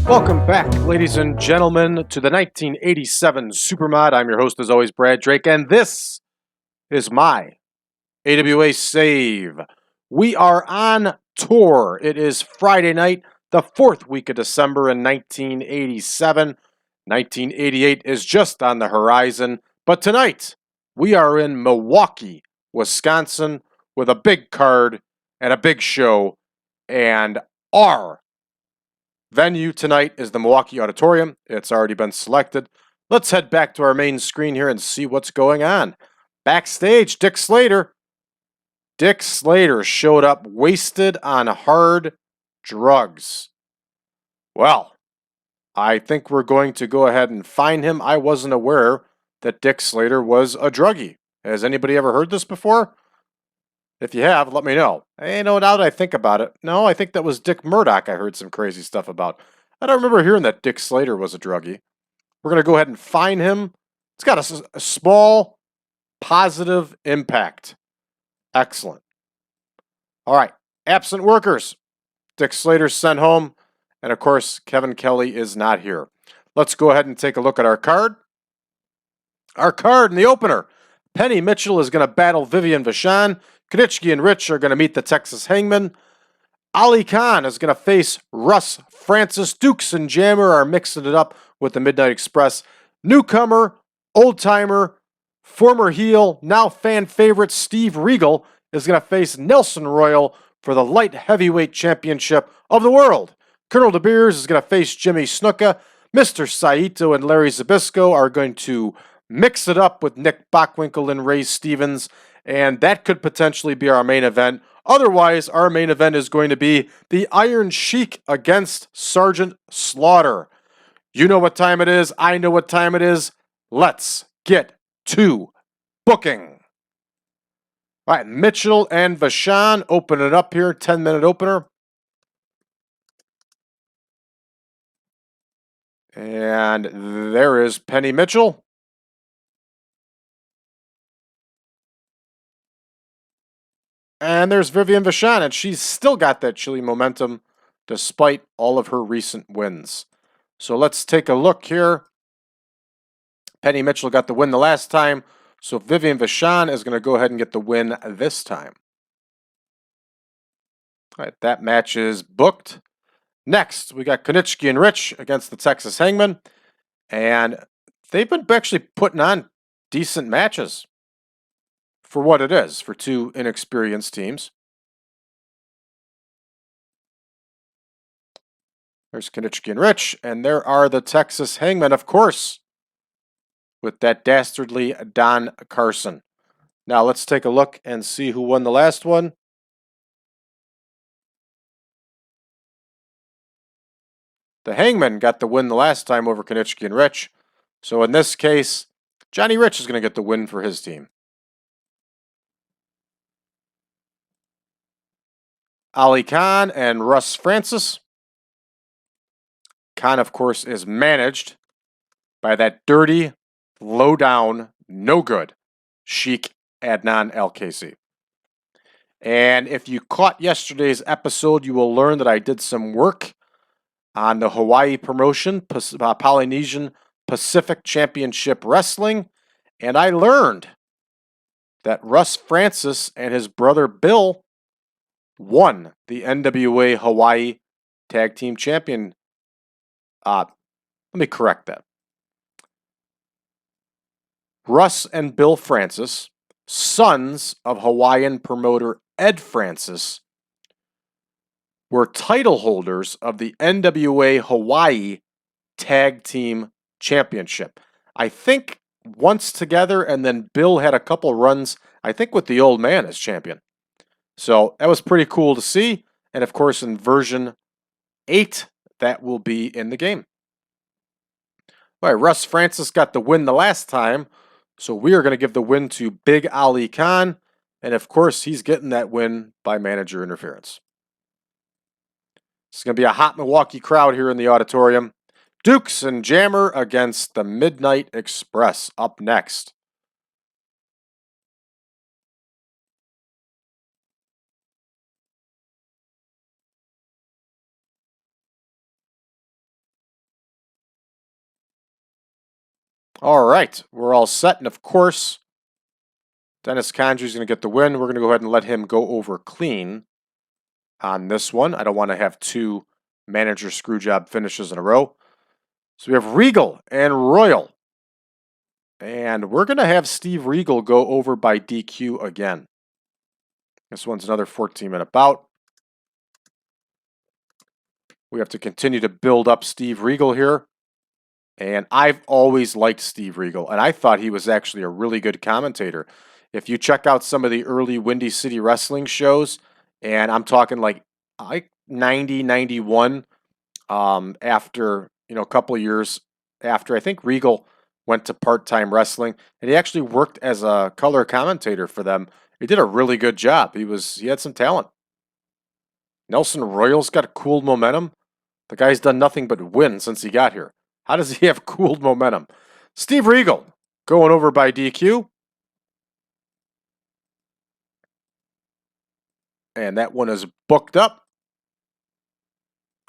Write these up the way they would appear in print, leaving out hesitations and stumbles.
Welcome back, ladies and gentlemen, to the 1987 Supermod. I'm your host, as always, Brad Drake, and this is my AWA save. We are on tour. It is Friday night, the 4th week of December in 1987. 1988 is just on the horizon, but tonight we are in Milwaukee, Wisconsin, with a big card and a big show, and our venue tonight is the Milwaukee Auditorium. It's already been selected. Let's head back to our main screen here and see what's going on. Backstage, Dick Slater. Dick Slater showed up wasted on hard drugs. Well, I think we're going to go ahead and find him. I wasn't aware that Dick Slater was a druggie. Has anybody ever heard this before? If you have, let me know. Hey, no doubt I think about it. No, I think that was Dick Murdoch I heard some crazy stuff about. I don't remember hearing that Dick Slater was a druggie. We're going to go ahead and find him. It's got a small positive impact. Excellent. All right. Absent workers. Dick Slater's sent home. And of course, Kevin Kelly is not here. Let's go ahead and take a look at our card. Our card in the opener. Penny Mitchell is going to battle Vivian Vachon. Kiniski and Rich are going to meet the Texas Hangmen. Ali Khan is going to face Russ Francis. Dukes and Jammer are mixing it up with the Midnight Express. Newcomer, old-timer, former heel, now fan favorite Steve Regal is going to face Nelson Royal for the light heavyweight championship of the world. Colonel DeBeers is going to face Jimmy Snuka. Mr. Saito and Larry Zbyszko are going to mix it up with Nick Bockwinkel and Ray Stevens, and that could potentially be our main event. Otherwise, our main event is going to be the Iron Sheik against Sergeant Slaughter. You know what time it is. I know what time it is. Let's get to booking. All right, Mitchell and Vachon open it up here. 10-minute opener. And there is Penny Mitchell. And there's Vivian Vachon, and she's still got that chilly momentum despite all of her recent wins. So let's take a look here. Penny Mitchell got the win the last time, so Vivian Vachon is going to go ahead and get the win this time. All right, that match is booked. Next, we got Kiniski and Rich against the Texas Hangmen, and they've been actually putting on decent matches for what it is for two inexperienced teams. There's Kiniski and Rich, and there are the Texas Hangmen, of course, with that dastardly Don Carson. Now let's take a look and see who won the last one. The Hangmen got the win the last time over Kiniski and Rich. So in this case, Johnny Rich is going to get the win for his team. Ali Khan and Russ Francis. Khan, of course, is managed by that dirty, low-down, no good Sheik Adnan Al-Kaisi. And if you caught yesterday's episode, you will learn that I did some work on the Hawaii promotion, Polynesian Pacific Championship Wrestling, and I learned that Russ Francis and his brother Bill won the NWA Hawaii Tag Team Champion. Let me correct that. Russ and Bill Francis, sons of Hawaiian promoter Ed Francis, were title holders of the NWA Hawaii Tag Team Championship. I think once together, and then Bill had a couple runs, I think with the old man as champion. So that was pretty cool to see. And of course, in version 8, that will be in the game. All right, Russ Francis got the win the last time. So we are going to give the win to Big Ali Khan. And of course, he's getting that win by manager interference. It's going to be a hot Milwaukee crowd here in the auditorium. Dukes and Jammer against the Midnight Express up next. All right, we're all set. And of course, Dennis Condry's going to get the win. We're going to go ahead and let him go over clean on this one. I don't want to have two manager screwjob finishes in a row. So we have Regal and Royal. And we're going to have Steve Regal go over by DQ again. This one's another 14-minute bout. We have to continue to build up Steve Regal here. And I've always liked Steve Regal, and I thought he was actually a really good commentator. If you check out some of the early Windy City Wrestling shows, and I'm talking like 90, 91, after, a couple of years after, I think Regal went to part-time wrestling, and he actually worked as a color commentator for them. He did a really good job. He had some talent. Nelson Royal's got cool momentum. The guy's done nothing but win since he got here. How does he have cooled momentum? Steve Regal going over by DQ. And that one is booked up.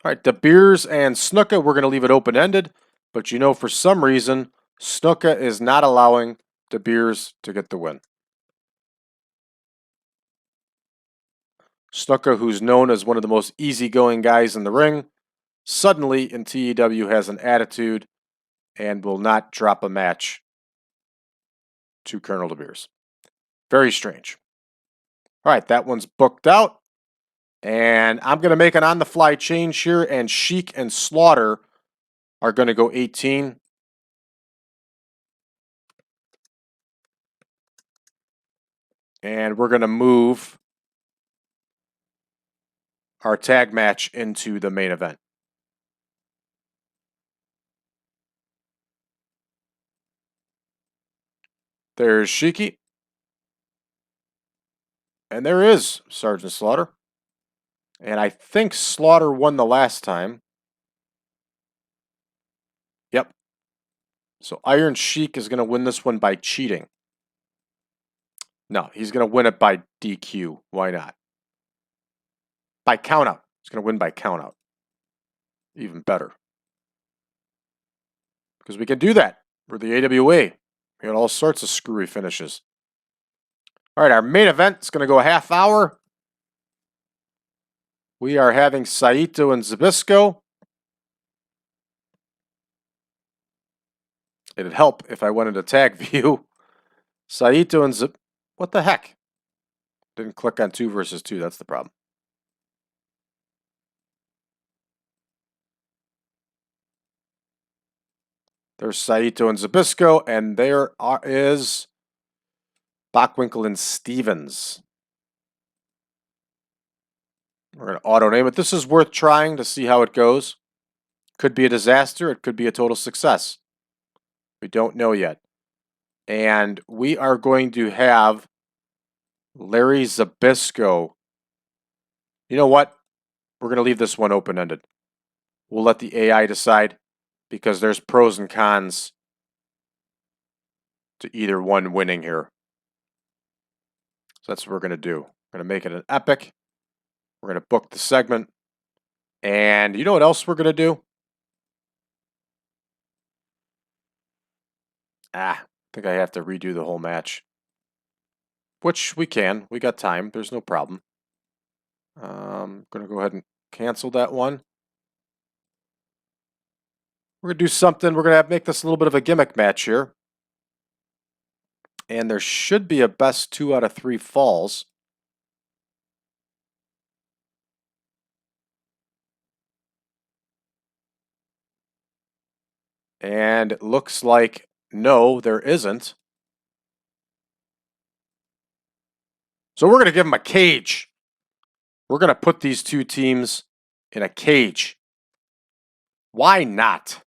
All right, DeBeers and Snuka, we're going to leave it open-ended. But for some reason, Snuka is not allowing DeBeers to get the win. Snuka, who's known as one of the most easygoing guys in the ring, suddenly in TEW has an attitude and will not drop a match to Colonel DeBeers. Very strange. All right, that one's booked out. And I'm going to make an on-the-fly change here, and Sheik and Slaughter are going to go 18. And we're going to move our tag match into the main event. There's Sheik. And there is Sergeant Slaughter. And I think Slaughter won the last time. Yep. So Iron Sheik is going to win this one by cheating. No, he's going to win it by DQ. Why not? By countout. He's going to win by countout. Even better. Because we can do that. We're the AWA. We got all sorts of screwy finishes. All right, our main event is going to go a half hour. We are having SAITO and ZBYSZKO. It'd help if I went into tag view. SAITO and ZBYSZKO. What the heck? Didn't click on 2 versus 2. That's the problem. There's SAITO and ZBYSZKO, and there is Bockwinkel and Stevens. We're going to auto-name it. This is worth trying to see how it goes. Could be a disaster. It could be a total success. We don't know yet. And we are going to have Larry ZBYSZKO. You know what? We're going to leave this one open-ended. We'll let the AI decide because there's pros and cons to either one winning here. So that's what we're going to do. We're going to make it an epic. We're going to book the segment. And you know what else we're going to do? I think I have to redo the whole match. Which we can. We got time. There's no problem. I'm going to go ahead and cancel that one. We're going to do something. We're going to make this a little bit of a gimmick match here. And there should be a best 2 out of 3 falls. And it looks like no, there isn't. So we're going to give them a cage. We're going to put these two teams in a cage. Why not?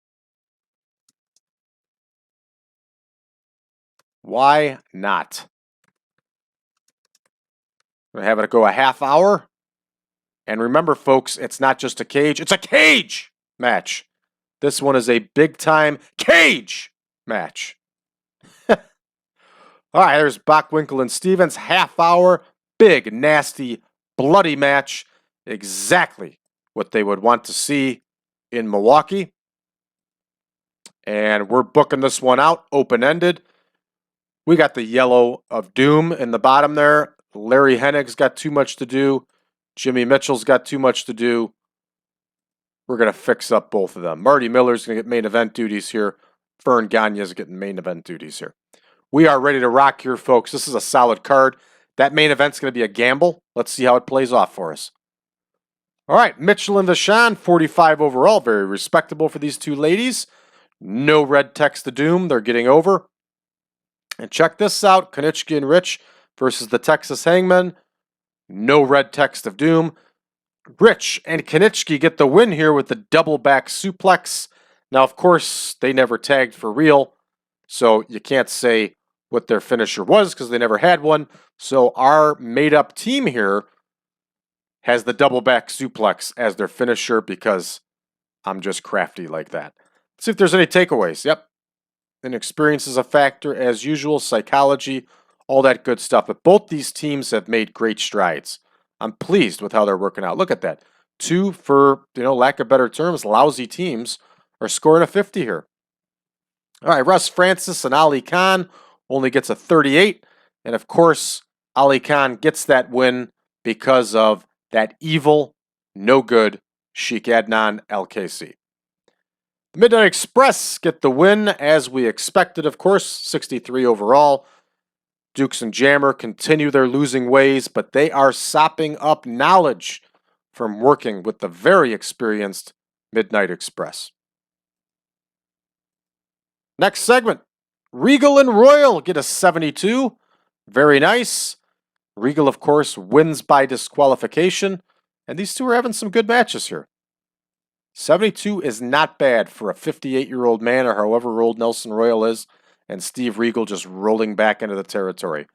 Why not? We're going to have it go a half hour. And remember, folks, it's not just a cage. It's a cage match. This one is a big-time cage match. All right, there's Bockwinkel and Stevens. Half hour, big, nasty, bloody match. Exactly what they would want to see in Milwaukee. And we're booking this one out open-ended. We got the yellow of doom in the bottom there. Larry Hennig's got too much to do. Jimmy Mitchell's got too much to do. We're going to fix up both of them. Marty Miller's going to get main event duties here. Vern Gagne's getting main event duties here. We are ready to rock here, folks. This is a solid card. That main event's going to be a gamble. Let's see how it plays off for us. All right, Mitchell and Vachon, 45 overall. Very respectable for these two ladies. No red text to doom. They're getting over. And check this out. Kiniski and Rich versus the Texas Hangmen. No red text of doom. Rich and Kiniski get the win here with the double back suplex. Now, of course, they never tagged for real, so you can't say what their finisher was because they never had one. So our made-up team here has the double back suplex as their finisher because I'm just crafty like that. Let's see if there's any takeaways. Yep. Inexperience is a factor as usual, psychology, all that good stuff. But both these teams have made great strides. I'm pleased with how they're working out. Look at that. Two, for lack of better terms, lousy teams are scoring a 50 here. All right, Russ Francis and Ali Khan only gets a 38. And of course, Ali Khan gets that win because of that evil, no good Sheik Adnan LKC. The Midnight Express get the win as we expected, of course, 63 overall. Dukes and Jammer continue their losing ways, but they are sopping up knowledge from working with the very experienced Midnight Express. Next segment, Regal and Royal get a 72. Very nice. Regal, of course, wins by disqualification, and these two are having some good matches here. 72 is not bad for a 58-year-old man or however old Nelson Royal is, and Steve Regal just rolling back into the territory.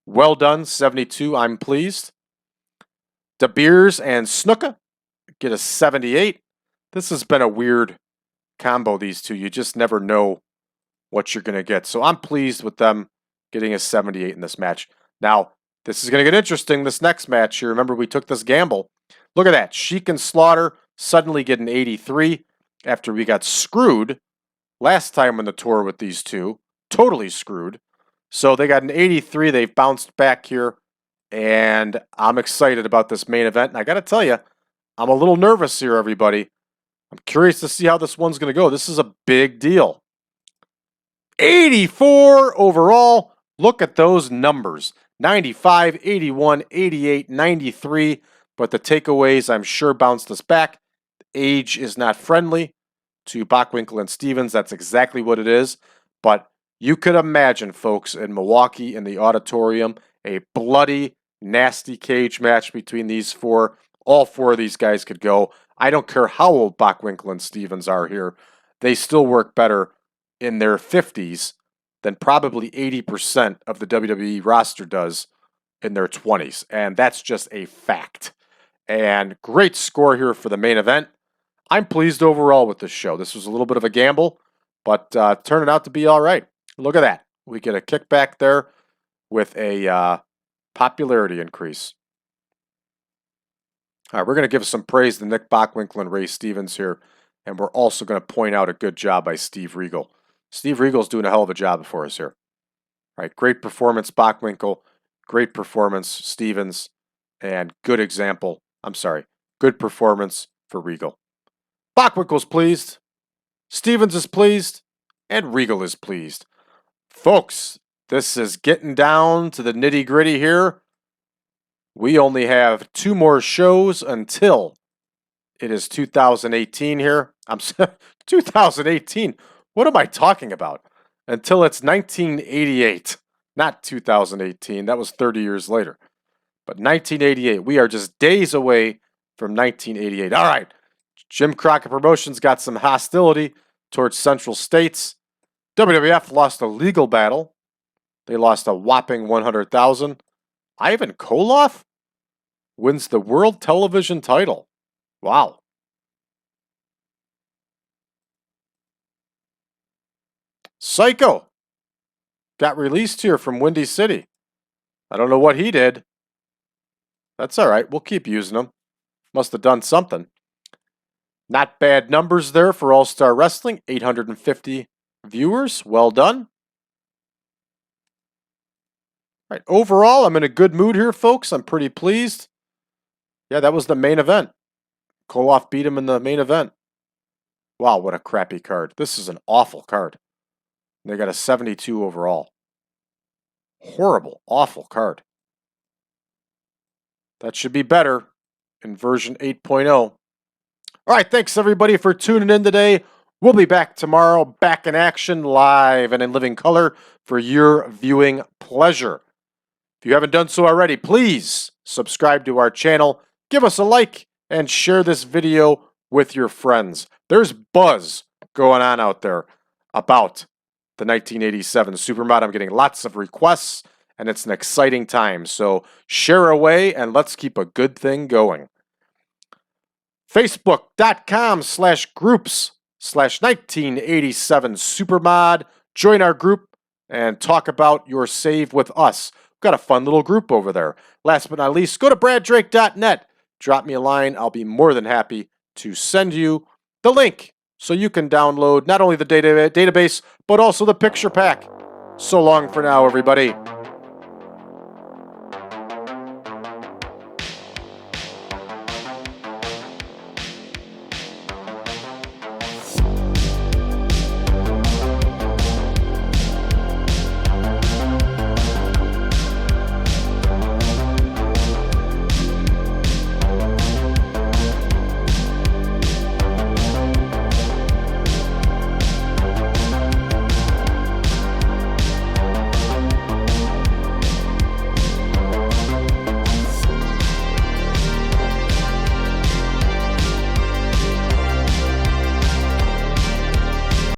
Well done, 72. I'm pleased. DeBeers and Snuka get a 78. This has been a weird combo, these two. You just never know what you're going to get. So I'm pleased with them getting a 78 in this match. Now, this is going to get interesting, this next match here. Remember, we took this gamble. Look at that. Sheik and Slaughter suddenly get an 83 after we got screwed last time on the tour with these two. Totally screwed. So they got an 83. They've bounced back here. And I'm excited about this main event. And I got to tell you, I'm a little nervous here, everybody. I'm curious to see how this one's going to go. This is a big deal. 84 overall. Look at those numbers. 95, 81, 88, 93. But the takeaways, I'm sure, bounced us back. Age is not friendly to Bockwinkel and Stevens. That's exactly what it is. But you could imagine, folks, in Milwaukee, in the auditorium, a bloody, nasty cage match between these four. All four of these guys could go. I don't care how old Bockwinkel and Stevens are here. They still work better in their 50s than probably 80% of the WWE roster does in their 20s. And that's just a fact. And great score here for the main event. I'm pleased overall with this show. This was a little bit of a gamble, but turned out to be all right. Look at that. We get a kickback there with a popularity increase. All right, we're going to give some praise to Nick Bockwinkel and Ray Stevens here, and we're also going to point out a good job by Steve Regal. Steve Regal's doing a hell of a job for us here. All right, great performance, Bockwinkel. Great performance, Stevens. And good example. I'm sorry, good performance for Regal. Bockwinkel's pleased. Stevens is pleased. And Regal is pleased. Folks, this is getting down to the nitty-gritty here. We only have 2 more shows until it is 2018 here. 2018. What am I talking about? Until it's 1988. Not 2018. That was 30 years later. But 1988. We are just days away from 1988. All right. Jim Crockett Promotions got some hostility towards Central States. WWF lost a legal battle. They lost a whopping $100,000. Ivan Koloff wins the World Television title. Wow. Psycho got released here from Windy City. I don't know what he did. That's all right. We'll keep using him. Must have done something. Not bad numbers there for All-Star Wrestling. 850 viewers. Well done. All right, overall, I'm in a good mood here, folks. I'm pretty pleased. Yeah, that was the main event. Koloff beat him in the main event. Wow, what a crappy card. This is an awful card. They got a 72 overall. Horrible, awful card. That should be better in version 8.0. All right, thanks everybody for tuning in today. We'll be back tomorrow, back in action, live and in living color for your viewing pleasure. If you haven't done so already, please subscribe to our channel, give us a like, and share this video with your friends. There's buzz going on out there about the 1987 Supermod. I'm getting lots of requests, and it's an exciting time. So share away, and let's keep a good thing going. Facebook.com/groups/1987 Supermod. Join our group and talk about your save with us. We've got a fun little group over there. Last but not least, go to braddrake.net. Drop me a line. I'll be more than happy to send you the link so you can download not only the database, but also the picture pack. So long for now, everybody.